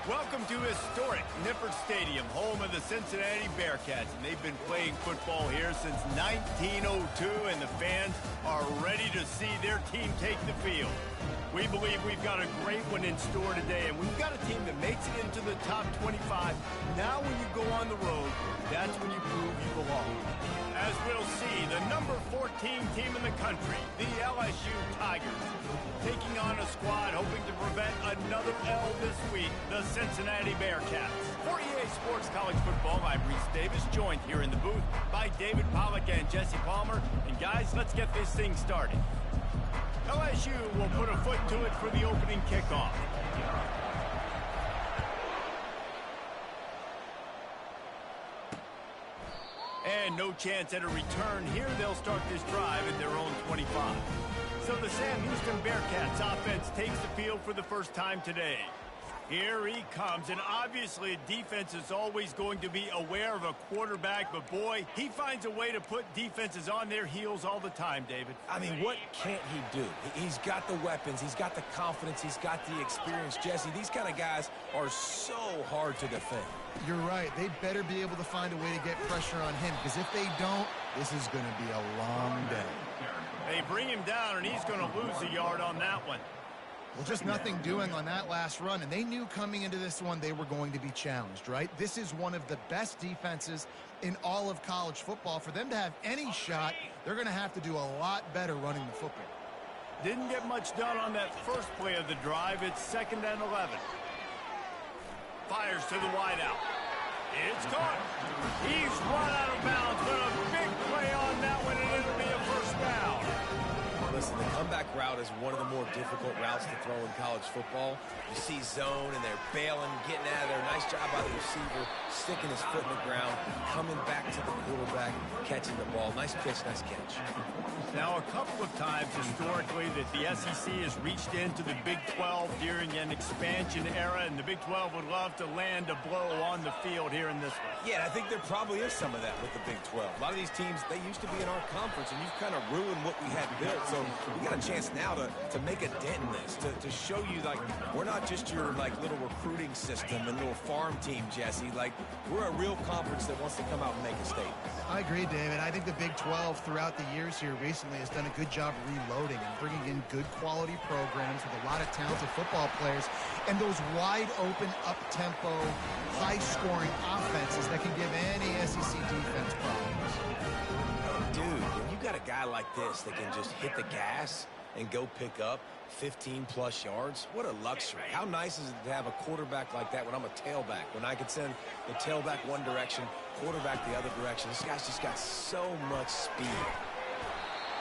Welcome to historic Nippert Stadium, home of the Cincinnati Bearcats. And they've been playing football here since 1902, and the fans are ready to see their team take the field. We believe we've got a great one in store today, and we've got a team that makes it into the top 25. Now when you go on the road, that's when you prove you belong. As we'll see, the number 14 team in the country, the LSU Tigers, taking on a squad hoping to prevent another L this week, the Cincinnati Bearcats. For EA Sports College Football, I'm Reese Davis, joined here in the booth by David Pollack and Jesse Palmer. And guys, let's get this thing started. LSU will put a foot to it for the opening kickoff. And no chance at a return here. They'll start this drive at their own 25. So the Sam Houston Bearcats offense takes the field for the first time today. Here he comes, and obviously defense is always going to be aware of a quarterback, but boy, he finds a way to put defenses on their heels all the time, David. I mean, what can't he do? He's got the weapons, he's got the confidence, he's got the experience. Jesse, these kind of guys are so hard to defend. You're right. They better be able to find a way to get pressure on him, because if they don't, this is going to be a long day. They bring him down, and he's going to lose a yard on that one. Well, just nothing doing on that last run, and they knew coming into this one they were going to be challenged, right? This is one of the best defenses in all of college football. For them to have any shot, they're going to have to do a lot better running the football. Didn't get much done on that first play of the drive. It's 2nd and 11. Fires to the wideout. It's caught. He's run out of bounds, but a big play on that one, and it'll be a first down. Listen, the comeback route is one of the more difficult routes to throw in college football. You see zone, and they're bailing, getting out of there. Nice job by the receiver, sticking his foot in the ground, coming back to the quarterback, catching the ball. Nice pitch, nice catch. Now, a couple of times historically that the SEC has reached into the Big 12 during an expansion era, and the Big 12 would love to land a blow on the field here in this one. Yeah, I think there probably is some of that with the Big 12. A lot of these teams, they used to be in our conference, and you've kind of ruined what we had built. So we got a chance now to make a dent in this, to show you, like, we're not just your, like, little recruiting system and little farm team, Jesse. Like, we're a real conference that wants to come out and make a statement. I agree, David. I think the Big 12 throughout the years here recently has done a good job reloading and bringing in good quality programs with a lot of talented football players and those wide open, up-tempo, high-scoring offenses that can give any SEC defense problems. Dude, when you got a guy like this that can just hit the gas and go pick up 15-plus yards, what a luxury. How nice is it to have a quarterback like that when I'm a tailback, when I can send the tailback one direction, quarterback the other direction. This guy's just got so much speed.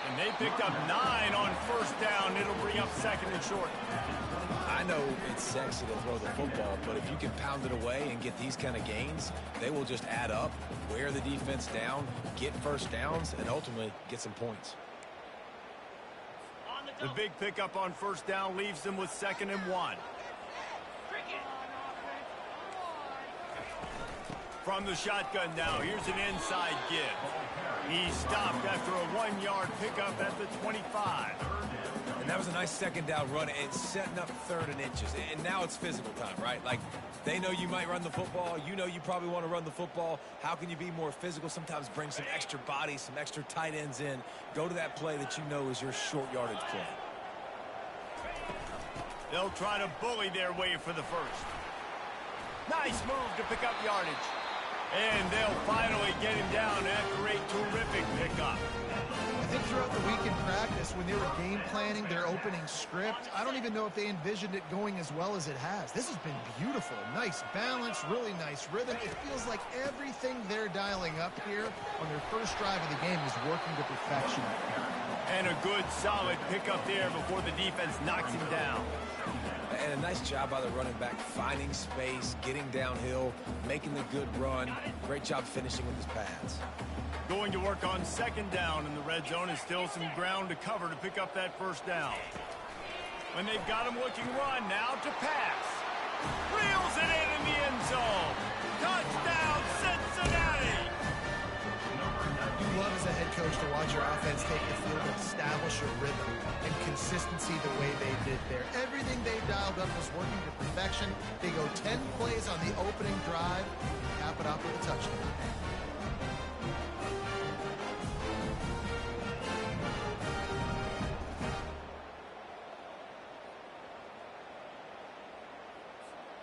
And they picked up 9 on first down. It'll bring up 2nd and short. I know it's sexy to throw the football, but if you can pound it away and get these kind of gains, they will just add up, wear the defense down, get first downs, and ultimately get some points. The big pickup on first down leaves them with 2nd and 1. From the shotgun now, here's an inside give. He stopped after a 1-yard pickup at the 25. And that was a nice second down run and setting up 3rd and inches. And now it's physical time, right? Like, they know you might run the football. You know you probably want to run the football. How can you be more physical? Sometimes bring some extra bodies, some extra tight ends in. Go to that play that you know is your short yardage play. They'll try to bully their way for the first. Nice move to pick up yardage. And they'll finally get him down after a terrific pickup. I think throughout the week in practice, when they were game planning their opening script, I don't even know if they envisioned it going as well as it has. This has been beautiful. Nice balance, really nice rhythm. It feels like everything they're dialing up here on their first drive of the game is working to perfection. And a good, solid pickup there before the defense knocks him down. And a nice job by the running back, finding space, getting downhill, making the good run. Great job finishing with his pads. Going to work on 2nd down in the red zone is still some ground to cover to pick up that first down. When they've got him looking run, now to pass. Reels it in the end zone. Touchdown, Cincinnati! You love as a head coach to watch your offense take the field and establish a rhythm and consistency the way they did there. Everything they dialed up was working to perfection. They go 10 plays on the opening drive and cap it off with a touchdown.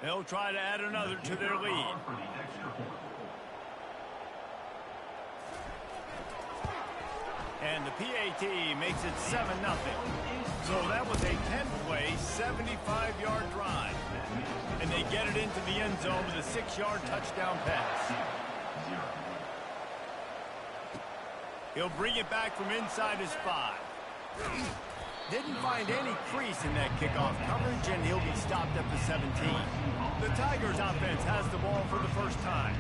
They'll try to add another to their lead. And the PAT makes it 7-0. So that was a 10-play, 75-yard drive. And they get it into the end zone with a 6-yard touchdown pass. He'll bring it back from inside his 5. Didn't find any crease in that kickoff coverage, and he'll be stopped at the 17. The Tigers offense has the ball for the first time.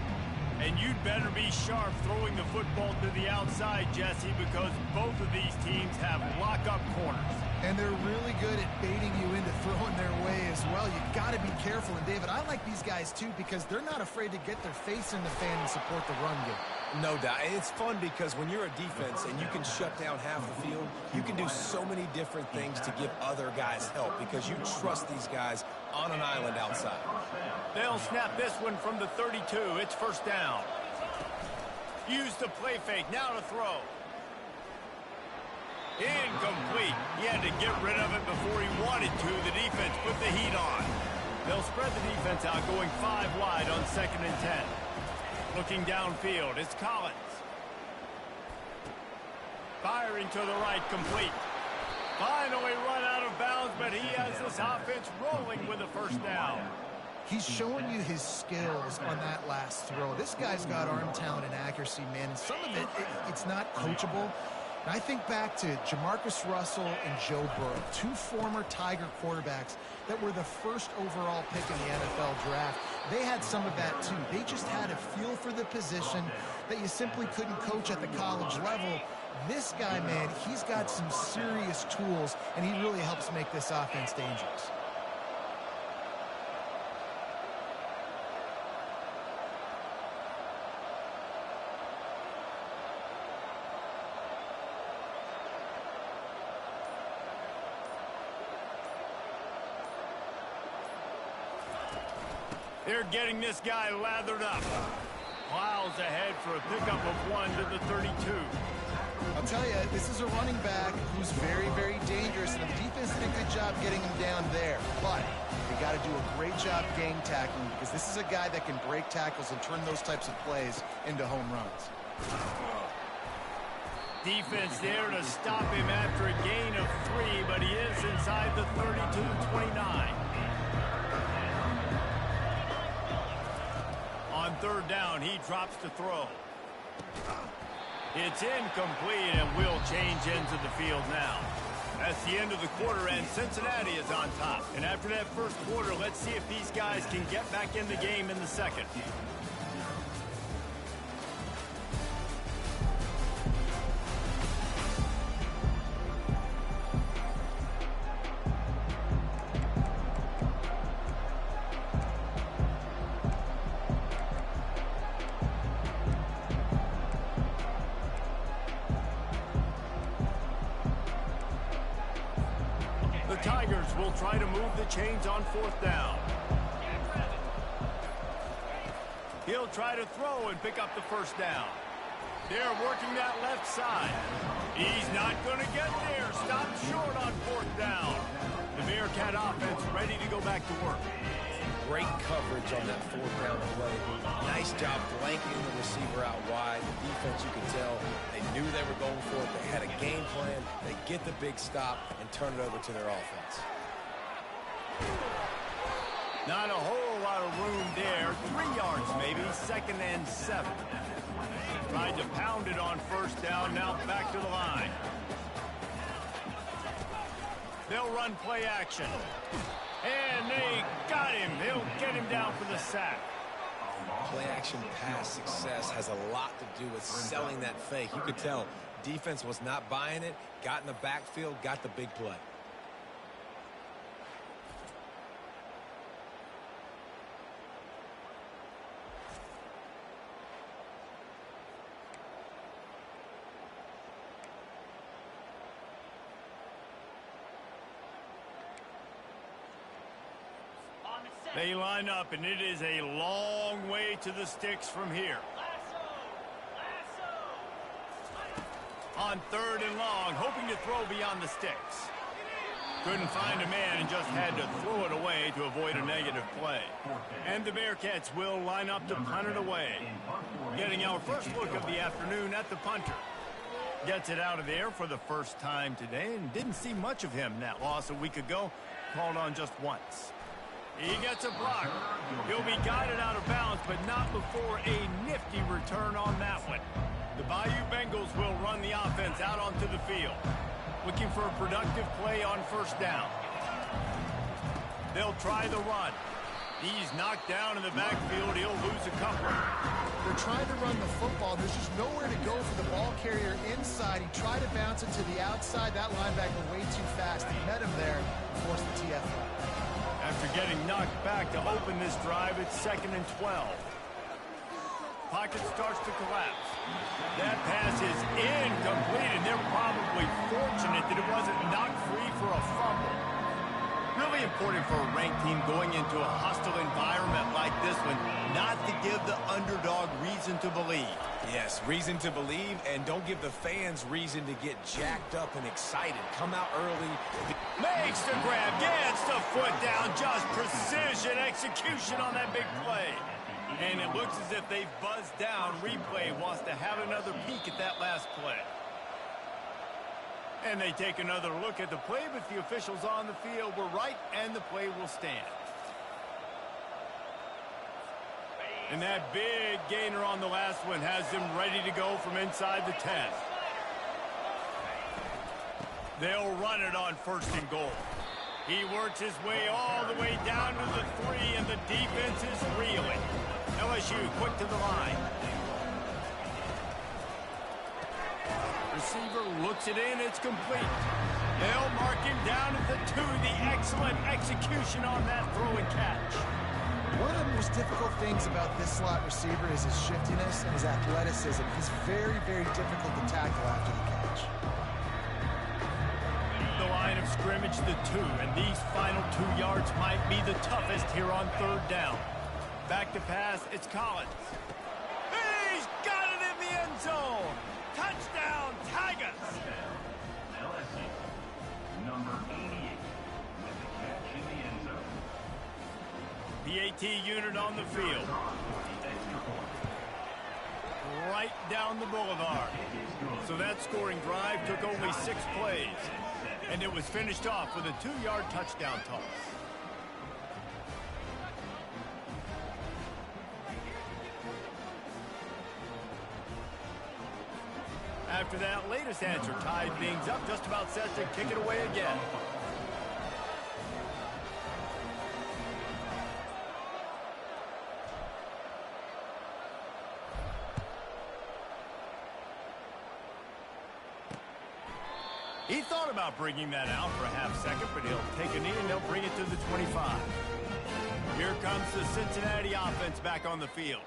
And you'd better be sharp throwing the football to the outside, Jesse, because both of these teams have lock-up corners. And they're really good at baiting you into throwing their way as well. You got to be careful. And, David, I like these guys, too, because they're not afraid to get their face in the fan and support the run game. No doubt. And it's fun because when you're a defense and you can shut down half the field, you can do so many different things to give other guys help because you trust these guys on an island outside. They'll snap this one from the 32. It's first down. Use the play fake. Now to throw. Incomplete. He had to get rid of it before he wanted to. The defense put the heat on. They'll spread the defense out, going 5 wide on 2nd and 10. Looking downfield, it's Collins. Firing to the right, complete. Finally run out of bounds, but he has this offense rolling with a first down. He's showing you his skills on that last throw. This guy's got arm talent and accuracy, man. And some of it's not coachable. And I think back to Jamarcus Russell and Joe Burrow, 2 former Tiger quarterbacks that were the first overall pick in the NFL draft. They had some of that, too. They just had a feel for the position that you simply couldn't coach at the college level. This guy, man, he's got some serious tools, and he really helps make this offense dangerous. They're getting this guy lathered up. Miles ahead for a pickup of 1 to the 32. I'll tell you, this is a running back who's very, very dangerous, and the defense did a good job getting him down there. But they got to do a great job game tackling because this is a guy that can break tackles and turn those types of plays into home runs. Defense there to stop him after a gain of 3, but he is inside the 32-29. On 3rd down, he drops to throw. It's incomplete, and we'll change ends of the field now. That's the end of the quarter, and Cincinnati is on top. And after that first quarter, let's see if these guys can get back in the game in the second. Tigers will try to move the chains on 4th down. He'll try to throw and pick up the first down. They're working that left side. He's not going to get there. Stopped short on 4th down. The Bearcat offense ready to go back to work. Great coverage on that 4th down play. Nice job blanketing the receiver out wide. The defense, you could tell, they knew they were going for it. They had a game plan. They get the big stop and turn it over to their offense. Not a whole lot of room there. 3 yards maybe. 2nd and 7. Tried to pound it on 1st down. Now back to the line. They'll run play action. And they got him. They'll get him down for the sack. Play-action pass success has a lot to do with selling that fake. You could tell defense was not buying it, got in the backfield, got the big play. They line up, and it is a long way to the sticks from here. On 3rd and long, hoping to throw beyond the sticks. Couldn't find a man and just had to throw it away to avoid a negative play. And the Bearcats will line up to punt it away. Getting our first look of the afternoon at the punter. Gets it out of the air for the first time today and didn't see much of him in that loss a week ago. Called on just once. He gets a block. He'll be guided out of bounds, but not before a nifty return on that one. The Bayou Bengals will run the offense out onto the field. Looking for a productive play on 1st down. They'll try the run. He's knocked down in the backfield. He'll lose a couple. They're trying to run the football. There's just nowhere to go for the ball carrier inside. He tried to bounce it to the outside. That linebacker way too fast. He met him there and forced the TFL. After getting knocked back to open this drive, it's 2nd and 12. Pocket starts to collapse. That pass is incomplete, and they're probably fortunate that it wasn't knocked free for a fumble. Really important for a ranked team going into a hostile environment like this one, not to give the underdog reason to believe. Yes, reason to believe, and don't give the fans reason to get jacked up and excited. Come out early. Makes the grab, gets the foot down, just precision execution on that big play. And it looks as if they've buzzed down. Replay wants to have another peek at that last play. And they take another look at the play, but the officials on the field were right, and the play will stand. And that big gainer on the last one has them ready to go from inside the 10. They'll run it on 1st and goal. He works his way all the way down to the 3, and the defense is reeling. LSU quick to the line. Receiver looks it in. It's complete. They'll mark him down at the 2. The excellent execution on that throw and catch. One of the most difficult things about this slot receiver is his shiftiness and his athleticism. He's very, very difficult to tackle after the catch. The line of scrimmage, the 2, and these final 2 yards might be the toughest here on 3rd down. Back to pass, it's Collins. He's got it in the end zone. Touchdown, Tigers. LSU, number 88, with the catch in the end zone. PAT unit on the field. Right down the boulevard. So that scoring drive took only 6 plays. And it was finished off with a 2-yard touchdown toss. After that latest answer tied things up, just about set to kick it away again. He thought about bringing that out for a half second, but he'll take a knee and they'll bring it to the 25. Here comes the Cincinnati offense back on the field.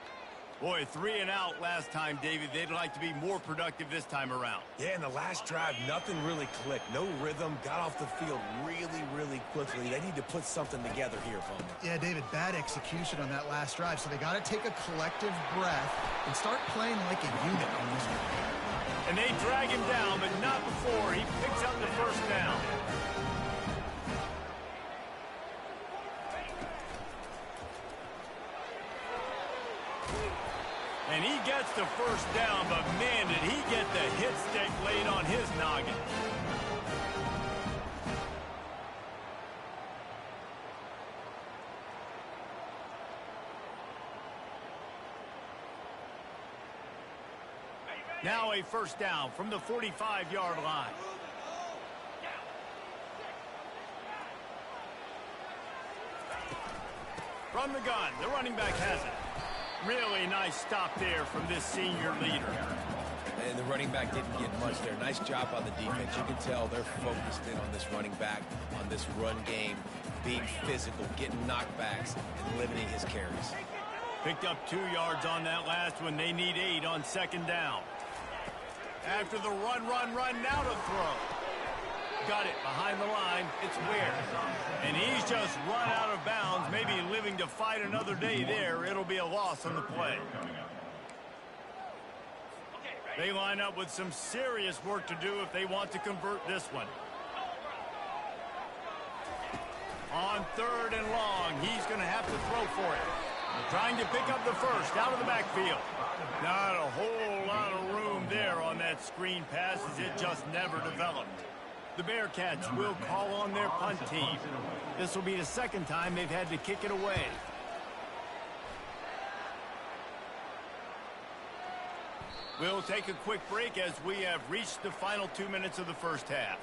Boy, 3 and out last time, David. They'd like to be more productive this time around. Yeah, in the last drive, nothing really clicked. No rhythm, got off the field really, really quickly. They need to put something together here, Bowman. Yeah, David, bad execution on that last drive, so they got to take a collective breath and start playing like a unit on this one. And they drag him down, but not before he picks up the 1st down. And he gets the 1st down, but man, did he get the hit stick laid on his noggin. Now a 1st down from the 45-yard line. From the gun, the running back has it. Really nice stop there from this senior leader. And the running back didn't get much there. Nice job on the defense. You can tell they're focused in on this running back, on this run game, being physical, getting knockbacks, and limiting his carries. Picked up 2 yards on that last one. They need 8 on 2nd down. After the run, now to throw. got it behind the line. It's Ware. And he's just run out of bounds, maybe living to fight another day there. It'll be a loss on the play. They line up with some serious work to do if they want to convert this one. On 3rd and long, he's going to have to throw for it. Trying to pick up the first out of the backfield. Not a whole lot of room there on that screen pass as it just never developed. The Bearcats will call on their punt team. This will be the second time they've had to kick it away. We'll take a quick break as we have reached the final 2 minutes of the first half.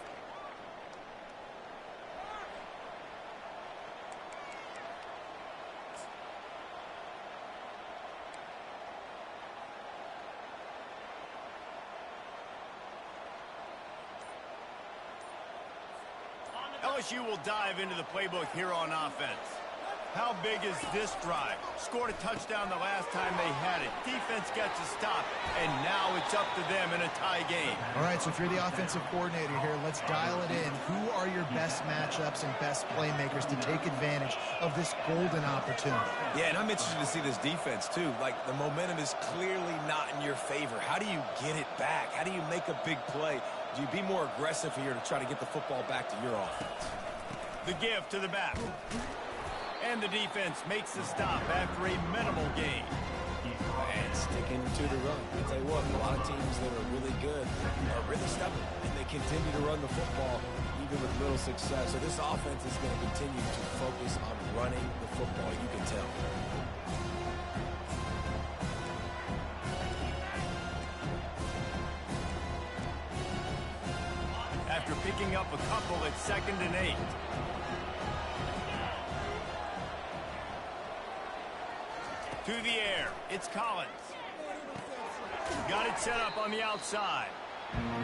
LSU will dive into the playbook here on offense. How big is this drive? Scored a touchdown the last time they had it. Defense gets a stop, and now it's up to them in a tie game. All right, so if you're the offensive coordinator here, let's dial it in. Who are your best matchups and best playmakers to take advantage of this golden opportunity? Yeah, and I'm interested to see this defense, too. Like, the momentum is clearly not in your favor. How do you get it back? How do you make a big play? Do you be more aggressive here to try to get the football back to your offense? The give to the back. And the defense makes the stop after a minimal gain. And sticking to the run. I'll tell you what, a lot of teams that are really good are really stubborn, and they continue to run the football even with little success. So this offense is going to continue to focus on running the football, you can tell. After picking up a couple at 2nd and 8. To the air, it's Collins. Got it set up on the outside.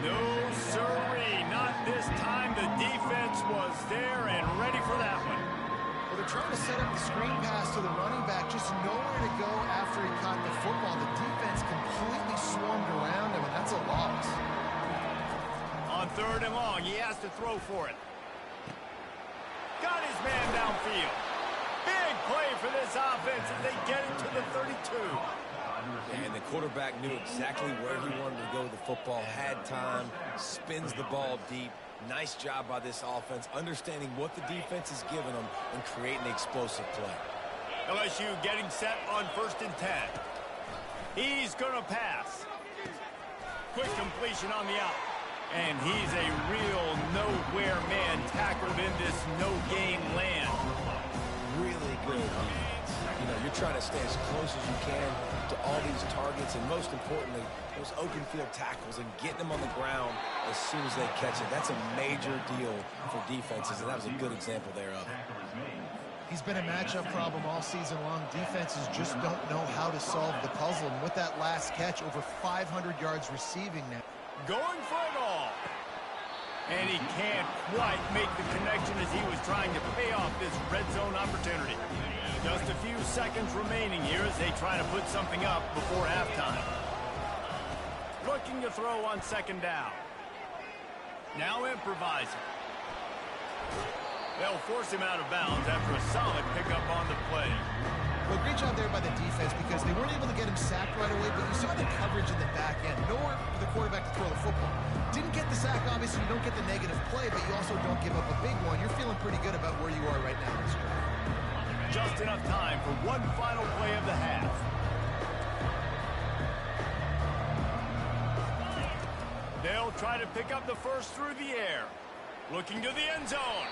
No sirree, not this time. The defense was there and ready for that one. Well, they're trying to set up the screen pass to the running back, just nowhere to go after he caught the football. The defense completely swarmed around him, and that's a loss. On 3rd and long, he has to throw for it. Got his man downfield. Big play for this offense as they get it to the 32. And the quarterback knew exactly where he wanted to go with the football, had time, spins the ball deep. Nice job by this offense, understanding what the defense is giving them and creating the explosive play. LSU getting set on 1st and 10. He's going to pass. Quick completion on the out. And he's a real nowhere man tackled in this no-gain land. Really good defense. You know, you're trying to stay as close as you can to all these targets, and most importantly, those open field tackles and getting them on the ground as soon as they catch it. That's a major deal for defenses, and that was a good example there of it. He's been a matchup problem all season long. Defenses just don't know how to solve the puzzle. And with that last catch, over 500 yards receiving now. Going for it all. And he can't quite make the connection as he was trying to pay off this red zone opportunity. Just a few seconds remaining here as they try to put something up before halftime. Looking to throw on 2nd down. Now improvising. They'll force him out of bounds after a solid pickup on the play. Well, great job there by the defense because they weren't able to get him sacked right away, but you saw the coverage in the back end. Nowhere for the quarterback to throw the football. Didn't get the sack, obviously. You don't get the negative play, but you also don't give up a big one. You're feeling pretty good about where you are right now in this drive. Just enough time for one final play of the half. They'll try to pick up the first through the air. Looking to the end zone.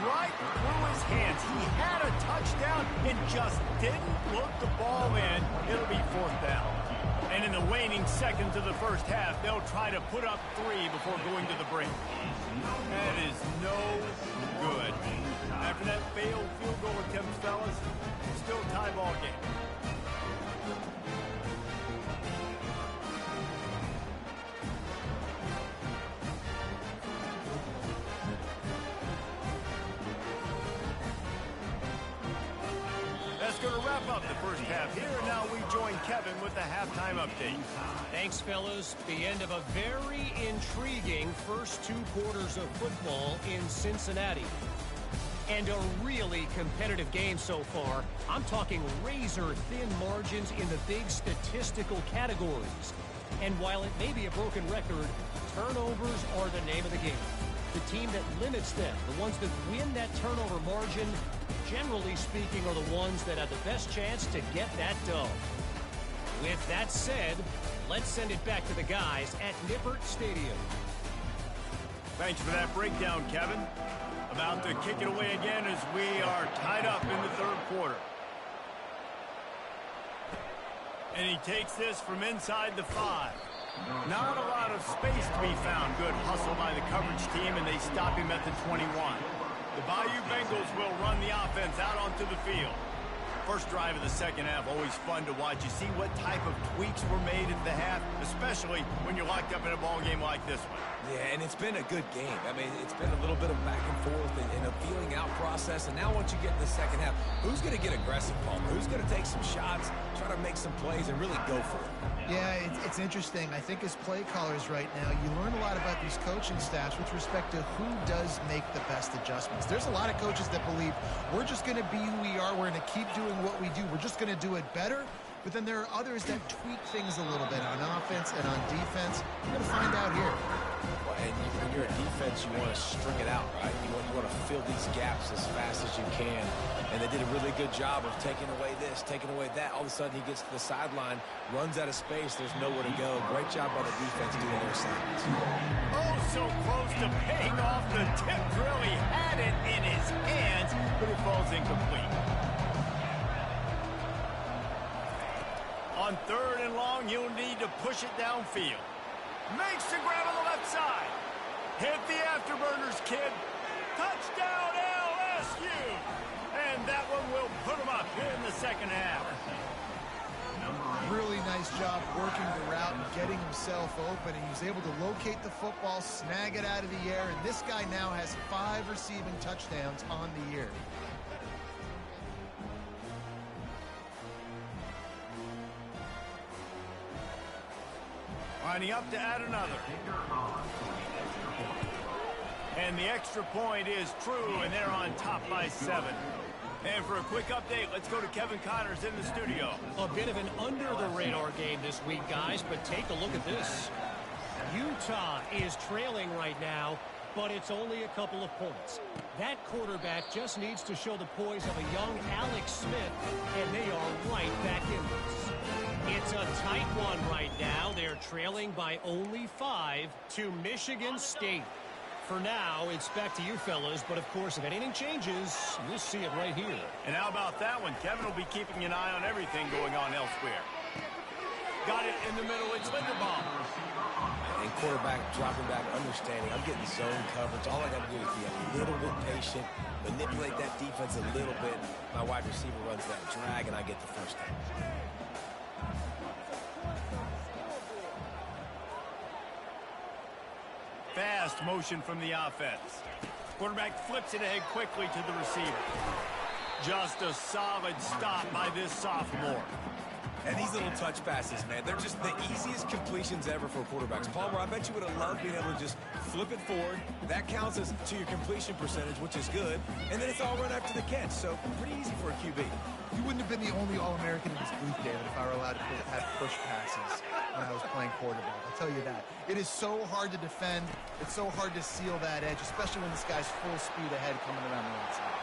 Right through his hands. He had a touchdown and just didn't look the ball in. It'll be 4th down. And in the waning seconds of the first half, they'll try to put up 3 before going to the break. That is no good. After that failed field goal attempt, fellas, still tie ball game. That's going to wrap up the first first half here, and now we join Kevin with the halftime update. Thanks, fellas. The end of a very intriguing first 2 quarters of football in Cincinnati. And a really competitive game so far. I'm talking razor-thin margins in the big statistical categories. And while it may be a broken record, turnovers are the name of the game. The team that limits them, the ones that win that turnover margin, generally speaking, are the ones that have the best chance to get that dub. With that said, let's send it back to the guys at Nippert Stadium. Thanks for that breakdown, Kevin. About to kick it away again as we are tied up in the third quarter. And he takes this from inside the 5. Not a lot of space to be found. Good hustle by the coverage team, and they stop him at the 21. The Bayou Bengals will run the offense out onto the field. First drive of the second half, always fun to watch. You see what type of tweaks were made at the half, especially when you're locked up in a ball game like this one. Yeah, and it's been a good game. I mean, it's been a little bit of back and forth and a feeling out process. And now once you get in the second half, who's going to get aggressive, Palmer? Who's going to take some shots, try to make some plays, and really go for it? Yeah, it's interesting. I think as play callers right now, you learn a lot about these coaching staffs with respect to who does make the best adjustments. There's a lot of coaches that believe we're just going to be who we are. We're going to keep doing what we do. We're just going to do it better. But then there are others that tweak things a little bit on offense and on defense. We're going to find out here. Well, and when you're a defense, you want to string it out, right? You want to fill these gaps as fast as you can. And they did a really good job of taking away this, taking away that. All of a sudden, he gets to the sideline, runs out of space. There's nowhere to go. Great job by the defense doing their assignments. Oh, so close to paying off the tip drill. He had it in his hands, but it falls incomplete. On third and long, you'll need to push it downfield. Makes the grab on the left side. Hit the afterburners, kid. Touchdown, LSU. And that one will put them up here in the second half. Really nice job working the route and getting himself open. And he was able to locate the football, snag it out of the air. And this guy now has 5 receiving touchdowns on the year. Lining up to add another. And the extra point is true, and they're on top by 7. And for a quick update, let's go to Kevin Connors in the studio. A bit of an under-the-radar game this week, guys, but take a look at this. Utah is trailing right now, but it's only a couple of points. That quarterback just needs to show the poise of a young Alex Smith, and they are right back in this. It's a tight one right now. They're trailing by only 5 to Michigan State. For now, it's back to you fellas, but of course, if anything changes, you'll see it right here. And how about that one? Kevin will be keeping an eye on everything going on elsewhere. Got it in the middle. It's Linderbaum. And quarterback dropping back, understanding. I'm getting zone coverage. All I got to do is be a little bit patient, manipulate that defense a little bit. My wide receiver runs that drag, and I get the first down. Fast motion from the offense. Quarterback flips it ahead quickly to the receiver. Just a solid stop by this sophomore. And these little touch passes, man, they're just the easiest completions ever for quarterbacks. Palmer, I bet you would have loved being able to just flip it forward. That counts as to your completion percentage, which is good. And then it's all run after the catch, so pretty easy for a QB. You wouldn't have been the only All-American in this booth, David, if I were allowed to have push passes when I was playing quarterback. I'll tell you that. It is so hard to defend. It's so hard to seal that edge, especially when this guy's full speed ahead coming around the outside.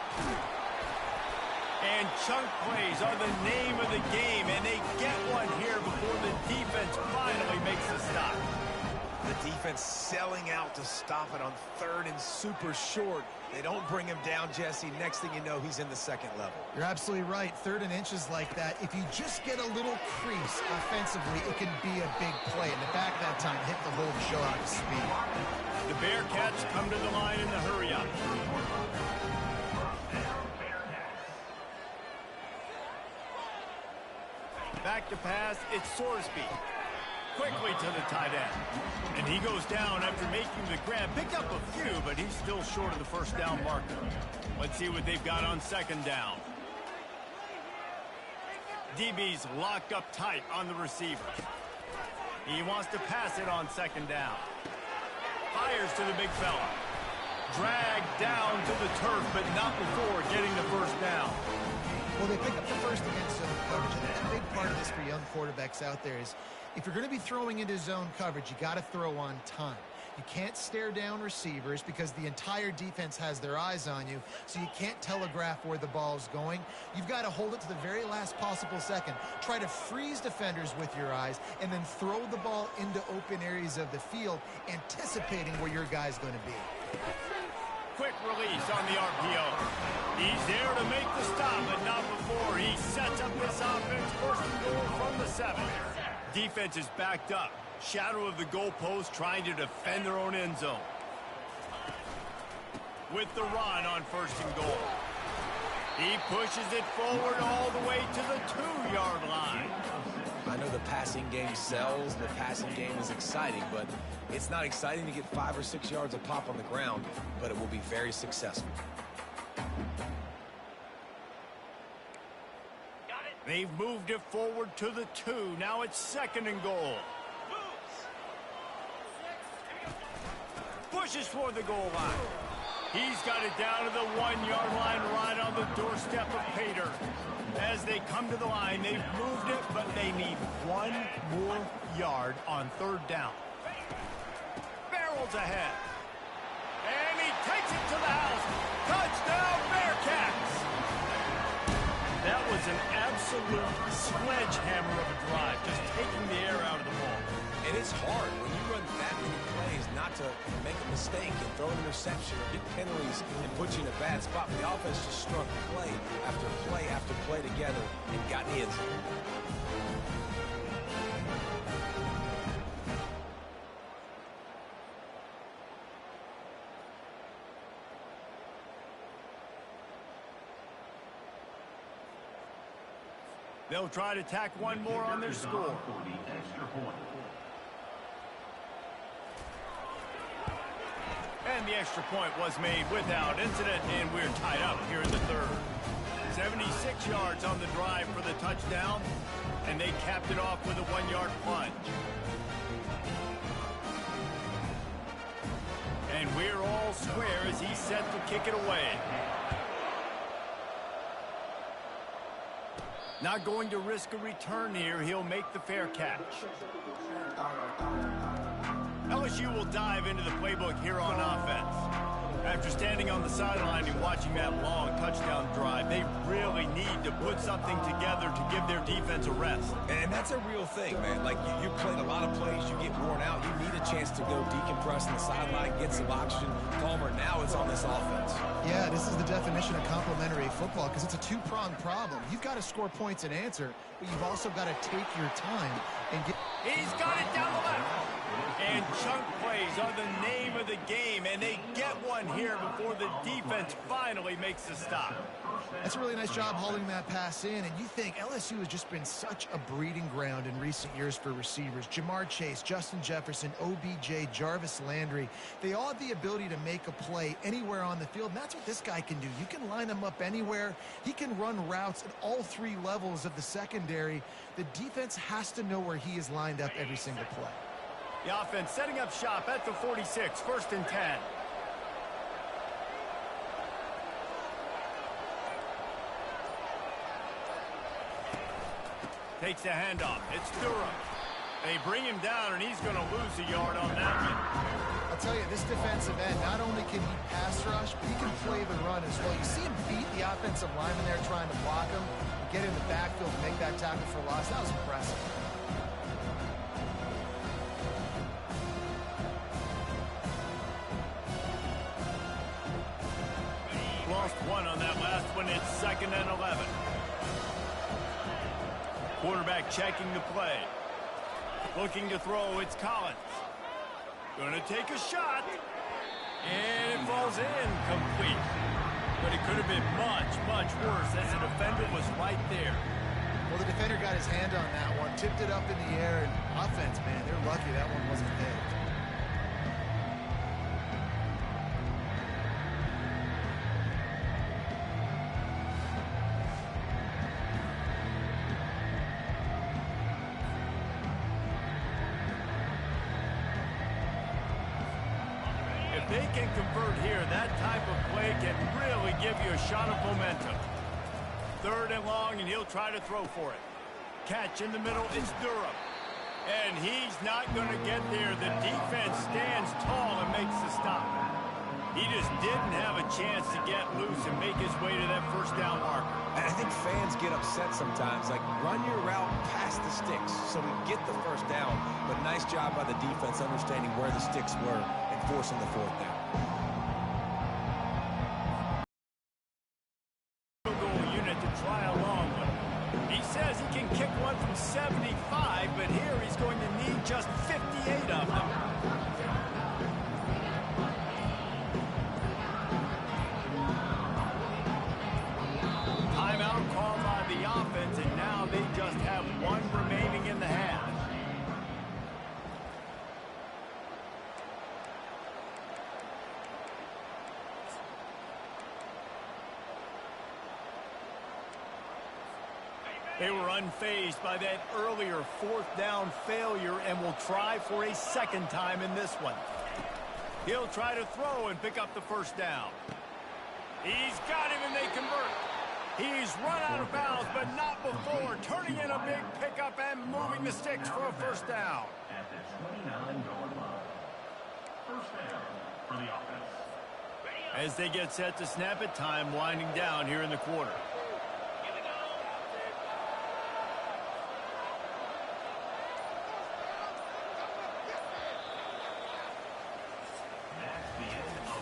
And chunk plays are the name of the game, and they get one here before the defense finally makes the stop. The defense selling out to stop it on third and super short. They don't bring him down, Jesse. Next thing you know, he's in the second level. You're absolutely right. 3rd and inches like that, if you just get a little crease offensively, it can be a big play. In the back that time, hit the hole to show out his speed. The Bearcats come to the line in the hurry-up. Back to pass, it's Sorsby. Quickly to the tight end. And he goes down after making the grab. Picked up a few, but he's still short of the first down marker. Let's see what they've got on second down. DB's locked up tight on the receivers. He wants to pass it on second down. Fires to the big fella. Dragged down to the turf, but not before getting the first down. Well, they pick up the first against zone coverage, and a big part of this for young quarterbacks out there is if you're going to be throwing into zone coverage, you got to throw on time. You can't stare down receivers because the entire defense has their eyes on you, so you can't telegraph where the ball's going. You've got to hold it to the very last possible second. Try to freeze defenders with your eyes and then throw the ball into open areas of the field, anticipating where your guy's going to be. Quick release on the RPO. He's there to make the stop, but not before he sets up this offense. First and goal from the 7. Defense is backed up. Shadow of the goalpost, trying to defend their own end zone. With the run on first and goal. He pushes it forward all the way to the 2-yard line. I know the passing game sells, the passing game is exciting, but it's not exciting to get 5 or 6 yards a pop on the ground, but it will be very successful. They've moved it forward to the 2. Now it's second and goal. Pushes for the goal line. He's got it down to the 1-yard line, right on the doorstep of Pater. As they come to the line, they've moved it, but they need 1 more yard on third down. Barrels ahead. And he takes it to the house. Touchdown, Bearcats! That was an absolute sledgehammer of a drive, just taking the air out of the ball. And it's hard when you run that many plays not to make a mistake and throw an interception or get penalties and put you in a bad spot. The offense just struck play after play after play together and got in the end zone. They'll try to tack one more on their score. And the extra point was made without incident, and we're tied up here in the third. 76 yards on the drive for the touchdown, and they capped it off with a 1-yard plunge. And we're all square as he's set to kick it away. Not going to risk a return here. He'll make the fair catch. LSU will dive into the playbook here on offense. After standing on the sideline and watching that long touchdown drive, they really need to put something together to give their defense a rest. And that's a real thing, man. Like, you played a lot of plays, you get worn out. You need a chance to go decompress on the sideline, get some oxygen. Palmer, now it's on this offense. Yeah, this is the definition of complementary football because it's a two-pronged problem. You've got to score points and answer, but you've also got to take your time and get... He's got it down the left. And chunk plays are the name of the game, and they get one here before the defense finally makes the stop. That's a really nice job holding that pass in, and you think LSU has just been such a breeding ground in recent years for receivers. Jamar Chase, Justin Jefferson, OBJ, Jarvis Landry, they all have the ability to make a play anywhere on the field, and that's what this guy can do. You can line him up anywhere. He can run routes at all 3 levels of the secondary. The defense has to know where he is lined up every single play. The offense setting up shop at the 46, first and 10. Takes the handoff. It's Durham. They bring him down, and he's going to lose a yard on that one. I'll tell you, this defensive end, not only can he pass rush, but he can play the run as well. You see him beat the offensive lineman there trying to block him, get in the backfield and make that tackle for loss. That was impressive. Lost one on that last one. It's second and 11. Quarterback checking the play. Looking to throw. It's Collins. Going to take a shot. And it falls in complete. But it could have been much, much worse as the defender was right there. Well, the defender got his hand on that one, tipped it up in the air, and offense, man, they're lucky that one wasn't picked. they can convert here, that type of play can really give you a shot of momentum. 3rd and long, and he'll try to throw for it. Catch in the middle, it's Durham. And he's not going to get there. The defense stands tall and makes the stop. He just didn't have a chance to get loose and make his way to that first down marker. And I think fans get upset sometimes, like run your route past the sticks so we get the first down. But nice job by the defense understanding where the sticks were and forcing the 4th down. Unit to try a long one. He says he can kick one from 75, but here he's going to need just 58 of them. Timeout called by the offense, and now they just have 1 remaining in the half. They were unfazed by that earlier 4th down failure and will try for a 2nd time in this one. He'll try to throw and pick up the first down. He's got him and they convert. He's run out of bounds, but not before turning in a big pickup and moving the sticks for a first down. At the 29-yard line. First down for the offense. As they get set to snap it, time winding down here in the quarter.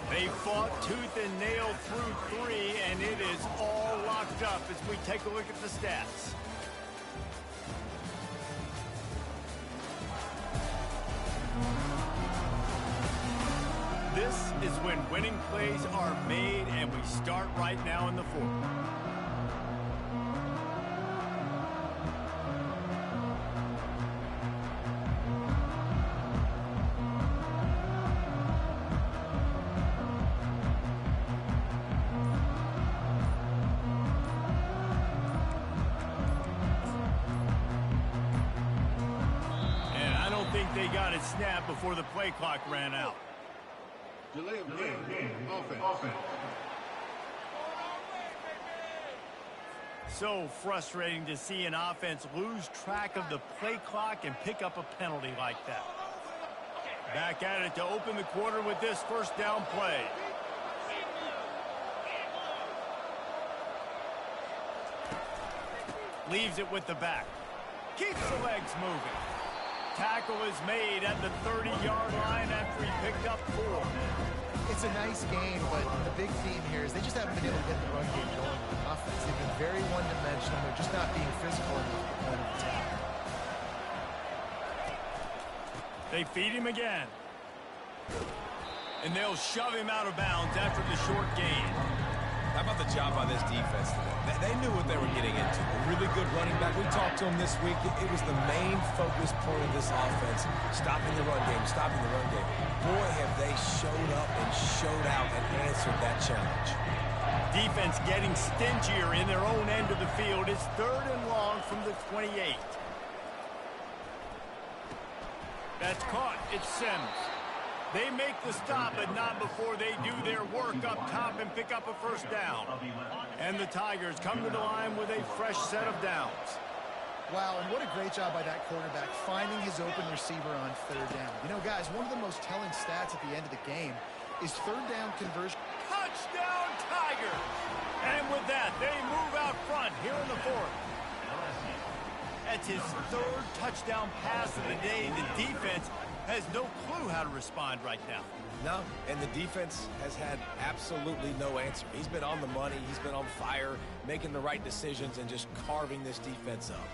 They fought tooth and nail through 3, and it is all locked up as we take a look at the stats. This is when winning plays are made, and we start right now in the 4th. They got it snapped before the play clock ran out. Delay of game. Offense. So frustrating to see an offense lose track of the play clock and pick up a penalty like that. Back at it to open the quarter with this first down play. Leaves it with the back. Keeps the legs moving. Tackle is made at the 30-yard line after he picked up 4. It's a nice game, but the big theme here is they just haven't been able to get the run game going on offense. They've been very one-dimensional. They're just not being physical enough at the point of attack. They feed him again. And they'll shove him out of bounds after the short gain. How about the job by this defense today? They knew what they were getting into. A really good running back. We talked to him this week. It was the main focus point of this offense. Stopping the run game. Boy, have they showed up and showed out and answered that challenge. Defense getting stingier in their own end of the field. It's 3rd and long from the 28. That's caught. It's Sims. They make the stop, but not before they do their work up top and pick up a first down. And the Tigers come to the line with a fresh set of downs. Wow, and what a great job by that quarterback finding his open receiver on 3rd down. You know, guys, one of the most telling stats at the end of the game is 3rd down conversion. Touchdown, Tigers! And with that, they move out front here in the 4th. That's his 3rd touchdown pass of the day. The defense has no clue how to respond right now. No, and the defense has had absolutely no answer. He's been on the money. He's been on fire, making the right decisions and just carving this defense up.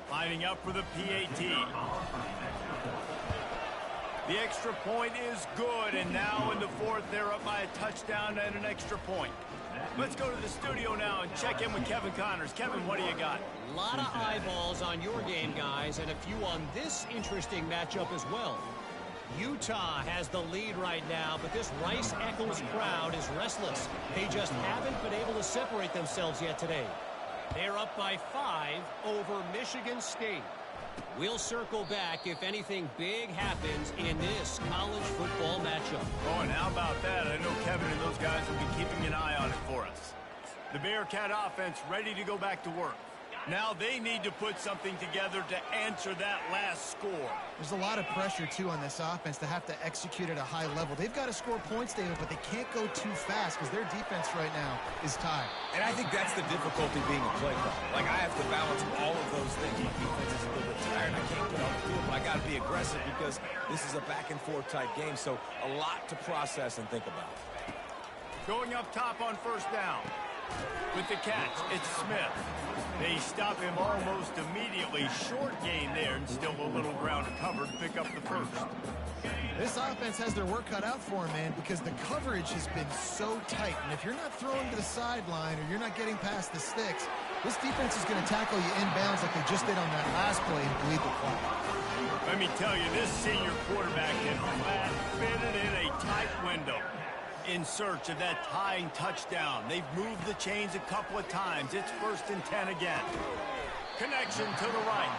Lining up for the PAT. The extra point is good, and now in the 4th, they're up by a touchdown and an extra point. Let's go to the studio now and check in with Kevin Connors. Kevin, what do you got? A lot of eyeballs on your game, guys, and a few on this interesting matchup as well. Utah has the lead right now, but this Rice-Eccles crowd is restless. They just haven't been able to separate themselves yet today. They're up by 5 over Michigan State. We'll circle back if anything big happens in this college football matchup. Oh, and how about that? I know Kevin and those guys will be keeping an eye on it for us. The Bearcat offense ready to go back to work. Now they need to put something together to answer that last score. There's a lot of pressure, too, on this offense to have to execute at a high level. They've got to score points, David, but they can't go too fast because their defense right now is tired. And I think that's the difficulty being a play caller. Like, I have to balance all of those things. My defense is a little bit tired. I can't get on the field, but I got to be aggressive because this is a back-and-forth type game, so a lot to process and think about. Going up top on first down. With the catch, it's Smith. They stop him almost immediately. Short gain there, and still a little ground covered. Pick up the first. This offense has their work cut out for them, man, because the coverage has been so tight. And if you're not throwing to the sideline or you're not getting past the sticks, this defense is going to tackle you inbounds like they just did on that last play and bleed the clock. Let me tell you, this senior quarterback can flat fit it in a tight window. In search of that tying touchdown. They've moved the chains a couple of times. It's 1st and 10 again. Connection to the right.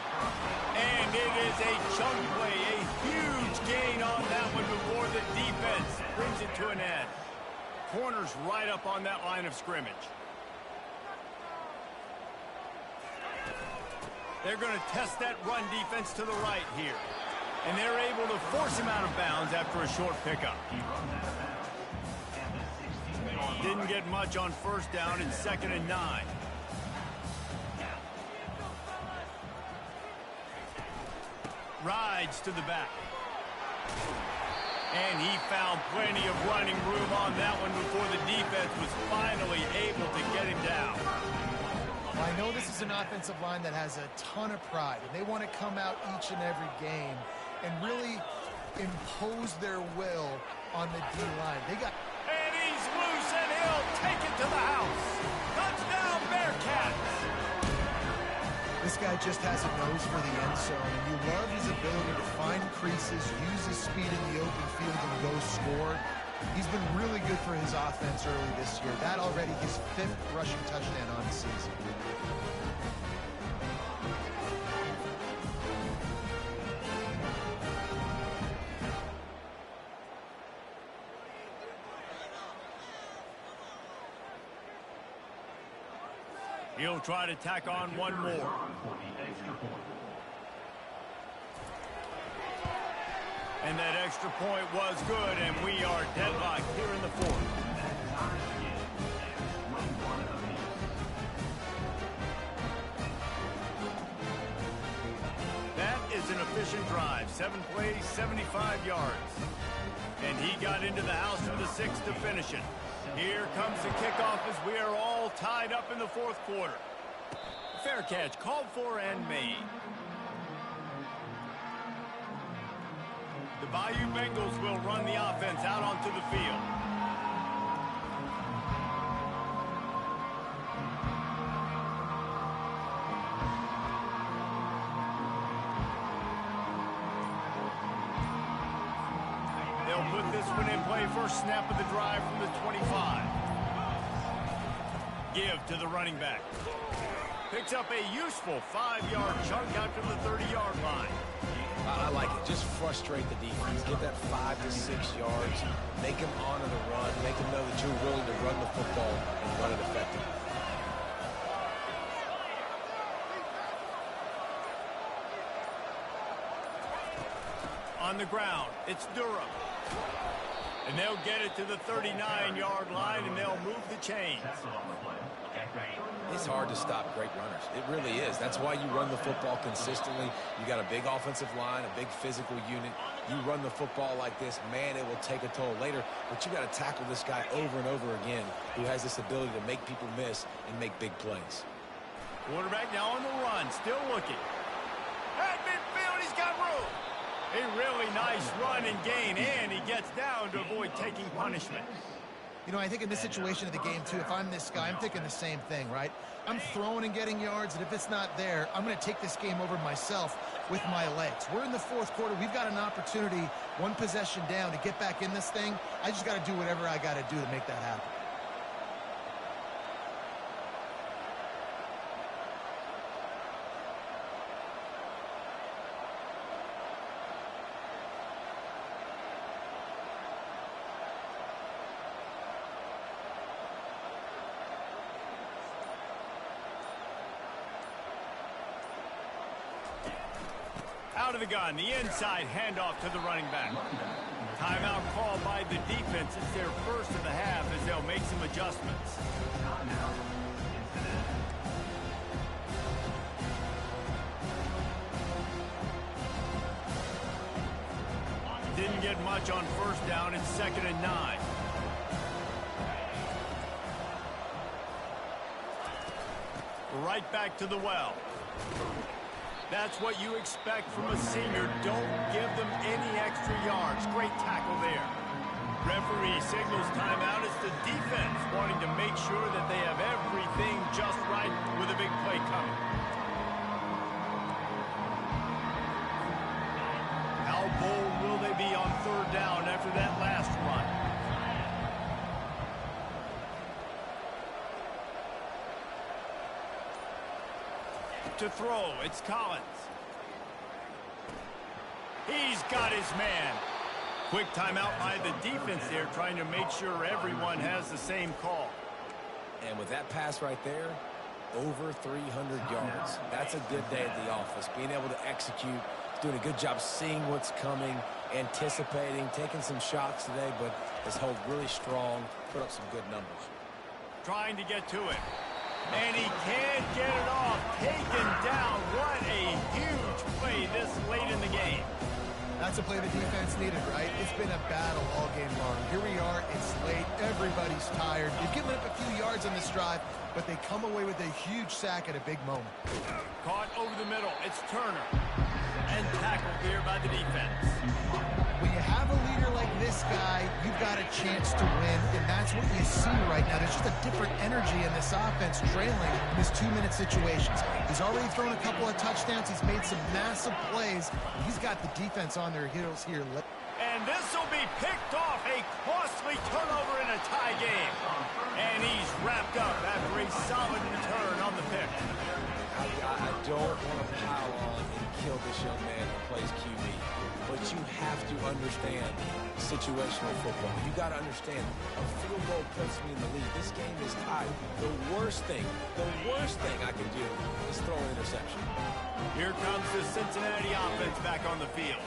And it is a chunk play. A huge gain on that one before the defense brings it to an end. Corners right up on that line of scrimmage. They're going to test that run defense to the right here. And they're able to force him out of bounds after a short pickup. Didn't get much on first down and 2nd and 9. Rides to the back. And he found plenty of running room on that one before the defense was finally able to get him down. Well, I know this is an offensive line that has a ton of pride, and they want to come out each and every game and really impose their will on the D-line. They got... And he's loose, and he'll take it to the house. Touchdown, Bearcats! This guy just has a nose for the end zone, and you love his ability to find creases, use his speed in the open field, and go score. He's been really good for his offense early this year. That already his 5th rushing touchdown on the season. He'll try to tack on one more. And that extra point was good, and we are deadlocked here in the 4th. That is an efficient drive. 7 plays, 75 yards. And he got into the house for the 6th to finish it. Here comes the kickoff as we are all tied up in the 4th quarter. Fair catch called for and made. The Bayou Bengals will run the offense out onto the field. They'll put this one in play. First snap of the drive from the 25. Give to the running back. Picks up a useful 5-yard chunk out to the 30-yard line. I like it. Just frustrate the defense. Get that 5 to 6 yards. Make them honor the run. Make them know that you're willing to run the football and run it effectively. On the ground, it's Durham. And they'll get it to the 39-yard line, and they'll move the chains. It's hard to stop great runners. It really is. That's why you run the football consistently. You got a big offensive line, a big physical unit. You run the football like this, man, it will take a toll later. But you got to tackle this guy over and over again who has this ability to make people miss and make big plays. Quarterback now on the run, still looking. At midfield, he's got room. A really nice run and gain, and he gets down to avoid taking punishment. You know, I think in this situation of the game, too, if I'm this guy, I'm thinking the same thing, right? I'm throwing and getting yards, and if it's not there, I'm going to take this game over myself with my legs. We're in the 4th quarter. We've got an opportunity, one possession down, to get back in this thing. I just got to do whatever I got to do to make that happen. Out of the gun, the inside handoff to the running back. Timeout called by the defense. It's their first of the half as they'll make some adjustments. Didn't get much on first down. It's 2nd and 9. Right back to the well. That's what you expect from a senior. Don't give them any extra yards. Great tackle there. Referee signals timeout. It's the defense wanting to make sure that they have everything just right with a big play coming. How bold will they be on 3rd down after that last run? To throw, it's Collins. He's got his man. Quick timeout by the defense there, trying to make sure everyone has the same call. And with that pass right there, over 300 yards. That's a good day at the office. Being able to execute, doing a good job seeing what's coming, anticipating, taking some shots today, but has held really strong, put up some good numbers. Trying to get to it. And he can't get it off. Taken down. What a huge play this late in the game. That's a play the defense needed, right? It's been a battle all game long. Here we are. It's late. Everybody's tired. They've given up a few yards on this drive, but they come away with a huge sack at a big moment. Caught over the middle. It's Turner. And tackled there by the defense. When you have a leader like this guy, you've got a chance to win, and that's what you see right now. There's just a different energy in this offense trailing in this 2-minute situations. He's already thrown a couple of touchdowns. He's made some massive plays. He's got the defense on their heels here. And this will be picked off. A costly turnover in a tie game. And he's wrapped up after a solid return on the pick. I don't want to pile on and kill this young man who plays QB. But you have to understand situational football. You got to understand, a field goal puts me in the lead. This game is tied. The worst thing I can do is throw an interception. Here comes the Cincinnati offense back on the field.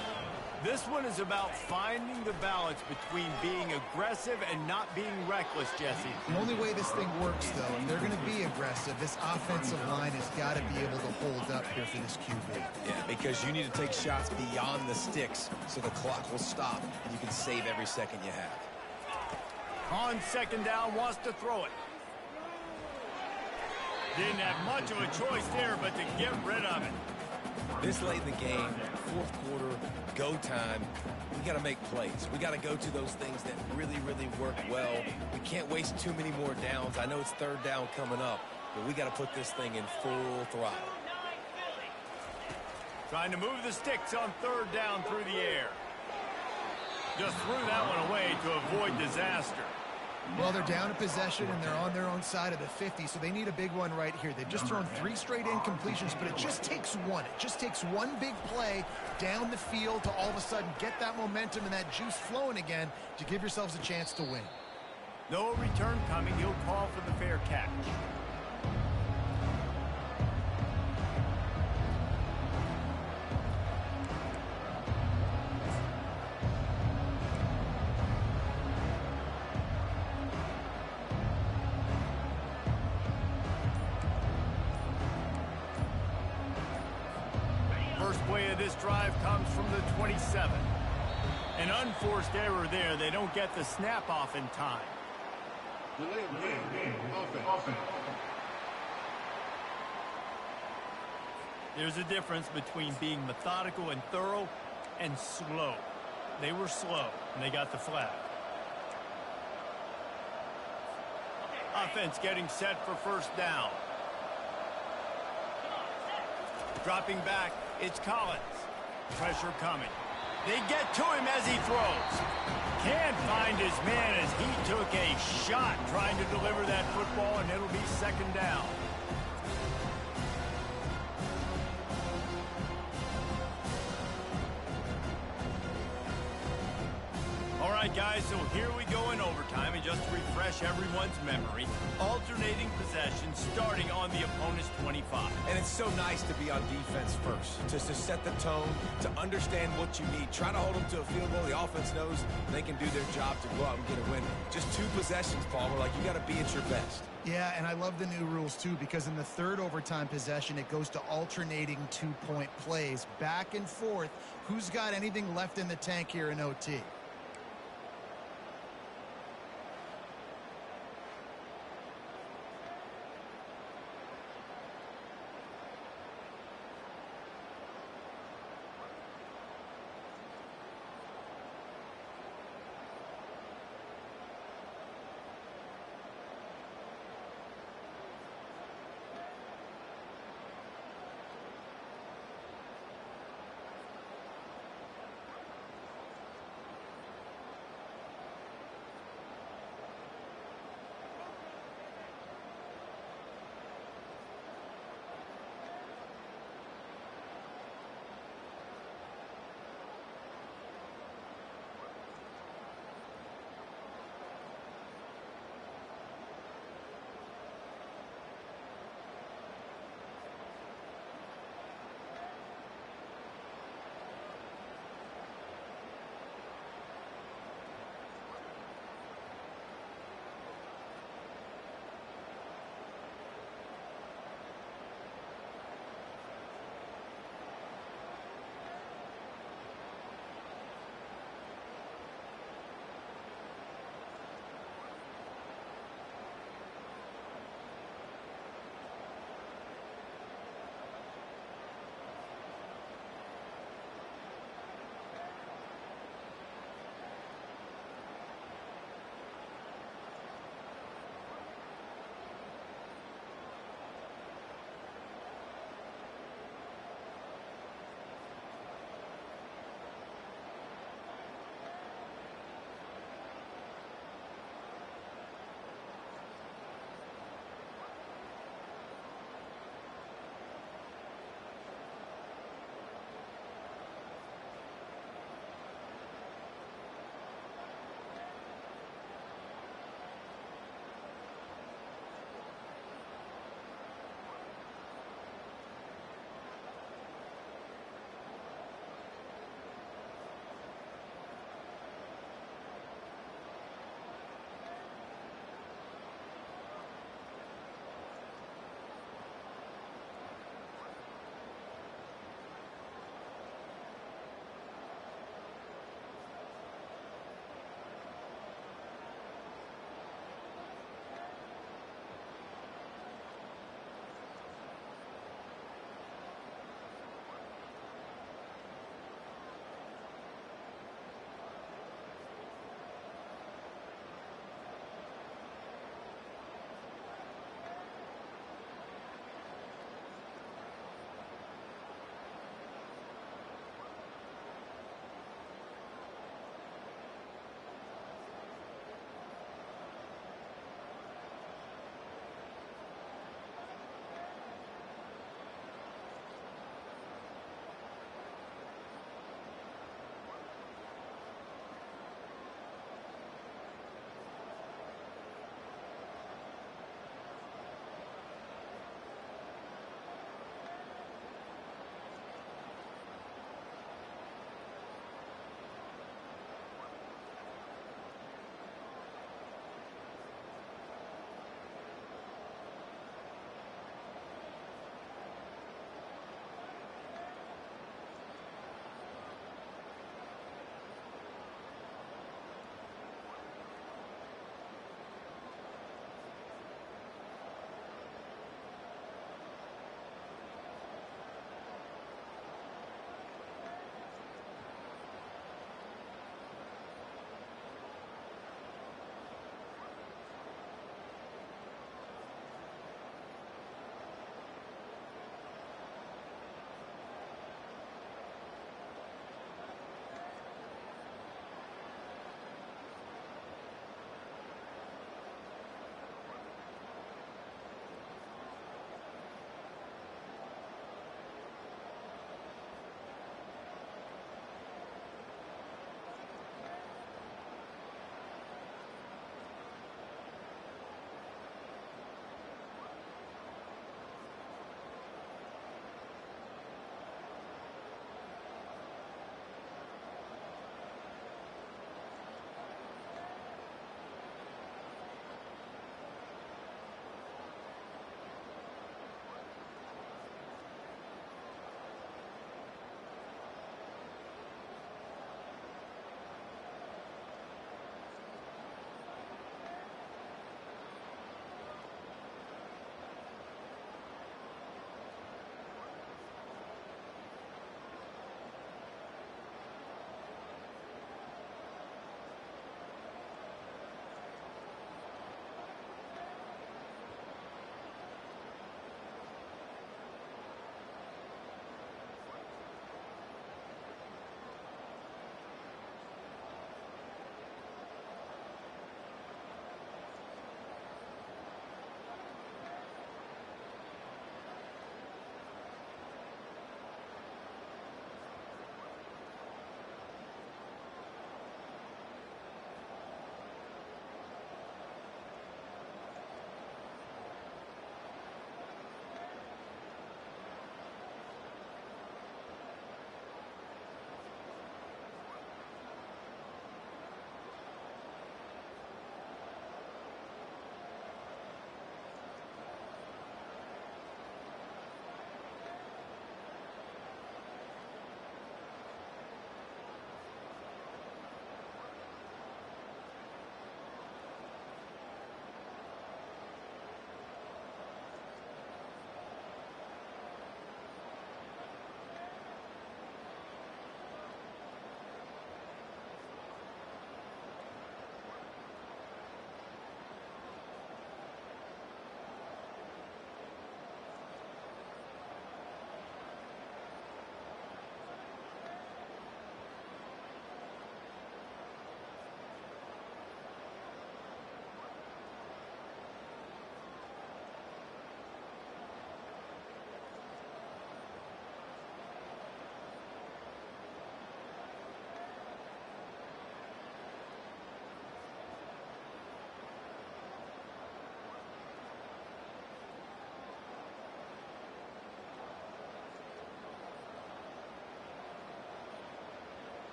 This one is about finding the balance between being aggressive and not being reckless, Jesse. The only way this thing works, though, if they're going to be aggressive, this offensive line has got to be able to hold up here for this QB. Yeah, because you need to take shots beyond the sticks so the clock will stop and you can save every second you have. On 2nd down, wants to throw it. Didn't have much of a choice there, but to get rid of it. This late in the game, 4th quarter, go time, we got to make plays. We got to go to those things that really, really work well. We can't waste too many more downs. I know it's 3rd down coming up, but we got to put this thing in full throttle. Trying to move the sticks on 3rd down through the air. Just threw that one away to avoid disaster. Well, they're down a possession, and they're on their own side of the 50, so they need a big one right here. They've just thrown 3 straight incompletions, but it just takes one. It just takes one big play down the field to all of a sudden get that momentum and that juice flowing again to give yourselves a chance to win. No return coming. He'll call for the fair catch. First play of this drive comes from the 27. An unforced error there. They don't get the snap off in time. Delay of game. Offense. There's a difference between being methodical and thorough and slow. They were slow, and they got the flag. Offense getting set for 1st down. Dropping back, it's Collins. Pressure coming. They get to him as he throws. Can't find his man as he took a shot trying to deliver that football, and it'll be 2nd down. All right, guys, so here we go in overtime. And just to refresh refresh everyone's memory. Alternating possession starting on the opponent's 25. And it's so nice to be on defense first, just to set the tone, to understand what you need. Try to hold them to a field goal. The offense knows they can do their job to go out and get a win. Just 2 possessions, Paul. We're like, you got to be at your best. Yeah, and I love the new rules, too, because in the third overtime possession, it goes to alternating 2-point plays, back and forth. Who's got anything left in the tank here in OT?